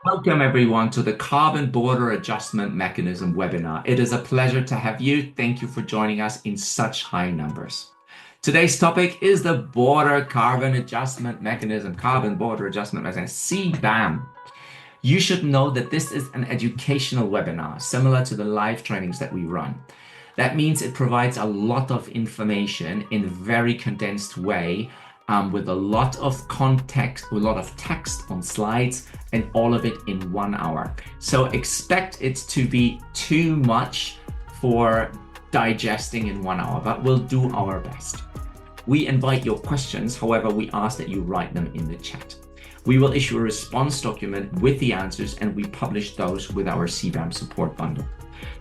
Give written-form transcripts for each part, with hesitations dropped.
Welcome everyone to the Carbon Border Adjustment Mechanism webinar. It is a pleasure to have you. Thank you for joining us in such high numbers. Today's topic is the Carbon Border Adjustment Mechanism, CBAM. You should know that this is an educational webinar, similar to the live trainings that we run. That means it provides a lot of information in a very condensed way, with a lot of context, a lot of text on slides, and all of it in 1 hour. So expect it to be too much for digesting in 1 hour, but we'll do our best. We invite your questions, however, we ask that you write them in the chat. We will issue a response document with the answers, and we publish those with our CBAM support bundle.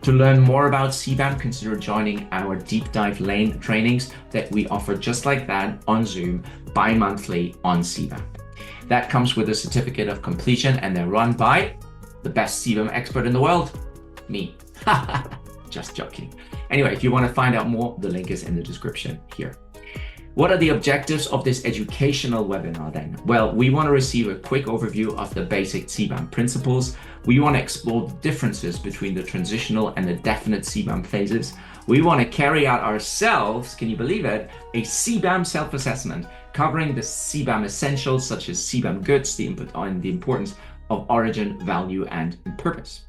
To learn more about CBAM, consider joining our deep dive lane trainings that we offer just like that on Zoom bi-monthly on CBAM. That comes with a certificate of completion, and they're run by the best CBAM expert in the world, me. Just joking. Anyway, if you want to find out more, the link is in the description here. What are the objectives of this educational webinar then? Well, we want to receive a quick overview of the basic CBAM principles. We want to explore the differences between the transitional and the definite CBAM phases. We want to carry out ourselves, can you believe it, a CBAM self-assessment covering the CBAM essentials such as CBAM goods, the input and the importance of origin, value, and purpose.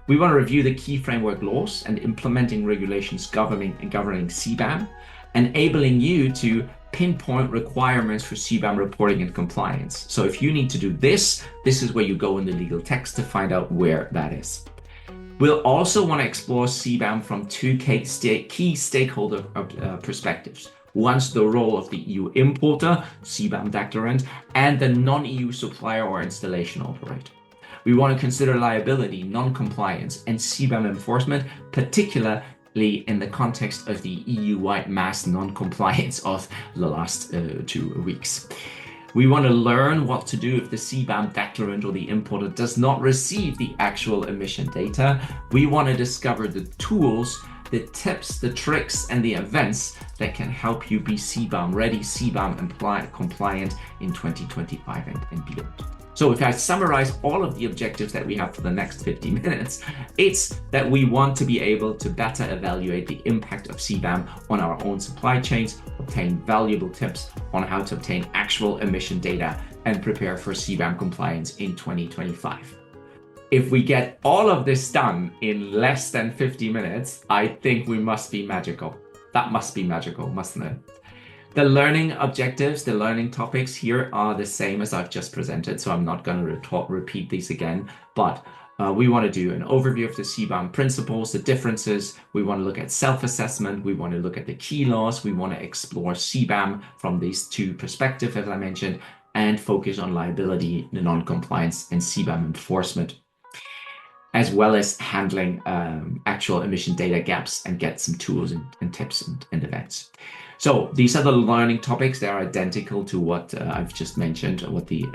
We want to review the key framework laws and implementing regulations governing CBAM, enabling you to pinpoint requirements for CBAM reporting and compliance. So if you need to do this is where you go in the legal text to find out where that is. We'll also want to explore CBAM from two key stakeholder perspectives. One's the role of the EU importer, CBAM declarant, and the non-EU supplier or installation operator. We want to consider liability, non-compliance, and CBAM enforcement, particularly in the context of the EU-wide mass non-compliance of the last 2 weeks. We want to learn what to do if the CBAM declarant or the importer does not receive the actual emission data. We want to discover the tools, the tips, the tricks, and the events that can help you be CBAM ready, CBAM compliant in 2025 and beyond. So if I summarize all of the objectives that we have for the next 50 minutes, it's that we want to be able to better evaluate the impact of CBAM on our own supply chains, obtain valuable tips on how to obtain actual emission data, and prepare for CBAM compliance in 2025. If we get all of this done in less than 50 minutes, I think we must be magical. That must be magical, mustn't it? The learning objectives, the learning topics here are the same as I've just presented, so I'm not going to repeat these again, but we want to do an overview of the CBAM principles, the differences. We want to look at self-assessment. We want to look at the key laws. We want to explore CBAM from these two perspectives, as I mentioned, and focus on liability, the non-compliance, and CBAM enforcement, as well as handling actual emission data gaps and get some tools and tips and events. So these are the learning topics. They're identical to what I've just mentioned, what the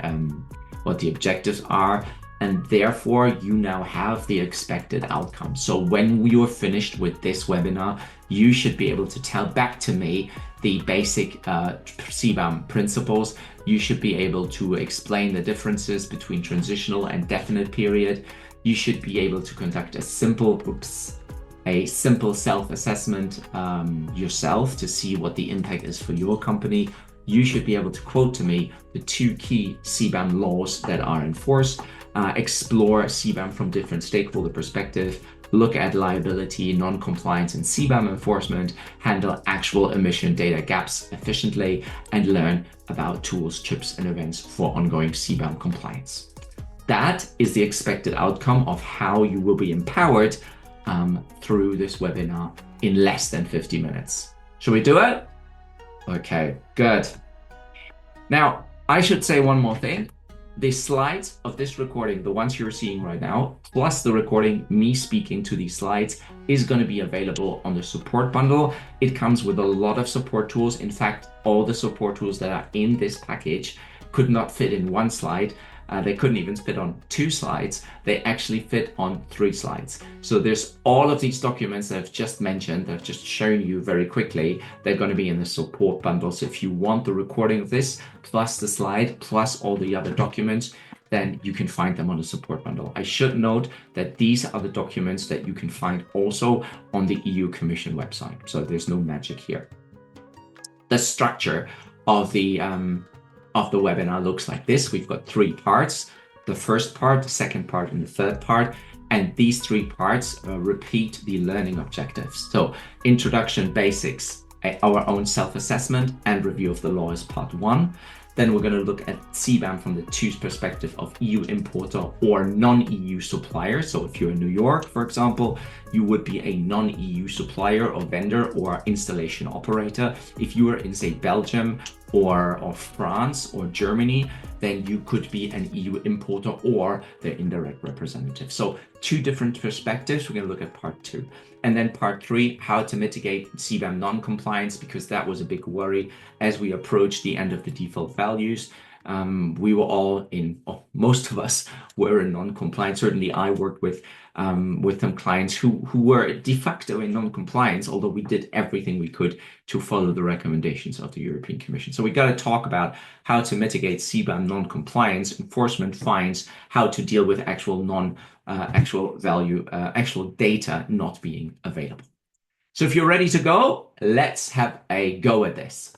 objectives are, and therefore you now have the expected outcome. So when you're finished with this webinar, you should be able to tell back to me the basic CBAM principles. You should be able to explain the differences between transitional and definite period. You should be able to conduct a simple self-assessment yourself to see what the impact is for your company. You should be able to quote to me the two key CBAM laws that are in force, explore CBAM from different stakeholder perspective, look at liability, non-compliance, and CBAM enforcement, handle actual emission data gaps efficiently, and learn about tools, tips, and events for ongoing CBAM compliance. That is the expected outcome of how you will be empowered through this webinar in less than 50 minutes. Should we do it? Okay, good. Now, I should say one more thing. The slides of this recording, the ones you're seeing right now, plus the recording, me speaking to these slides, is going to be available on the support bundle. It comes with a lot of support tools. In fact, all the support tools that are in this package could not fit in one slide. They couldn't even fit on 2 slides. They actually fit on 3 slides. So there's all of these documents that I've just mentioned, that I've just shown you very quickly. They're going to be in the support bundle. So if you want the recording of this, plus the slide, plus all the other documents, then you can find them on the support bundle. I should note that these are the documents that you can find also on the EU Commission website. So there's no magic here. The structure of the webinar looks like this. We've got 3 parts: the first part, the second part, and the third part. And these 3 parts repeat the learning objectives. So introduction, basics, our own self-assessment, and review of the law is part 1. Then we're going to look at CBAM from the TÜV's perspective of EU importer or non-EU supplier. So if you're in New York, for example, you would be a non-EU supplier or vendor or installation operator. If you are in, say, Belgium or France or Germany, then you could be an EU importer or their indirect representative. So 2 different perspectives. We're going to look at part 2. And then part 3, how to mitigate CBAM non-compliance, because that was a big worry as we approached the end of the default values. We were all most of us were in non-compliance. Certainly I worked with some clients who were de facto in non-compliance, although we did everything we could to follow the recommendations of the European Commission. So we got to talk about how to mitigate CBAM non-compliance, enforcement fines, how to deal with actual data not being available. So if you're ready to go, let's have a go at this.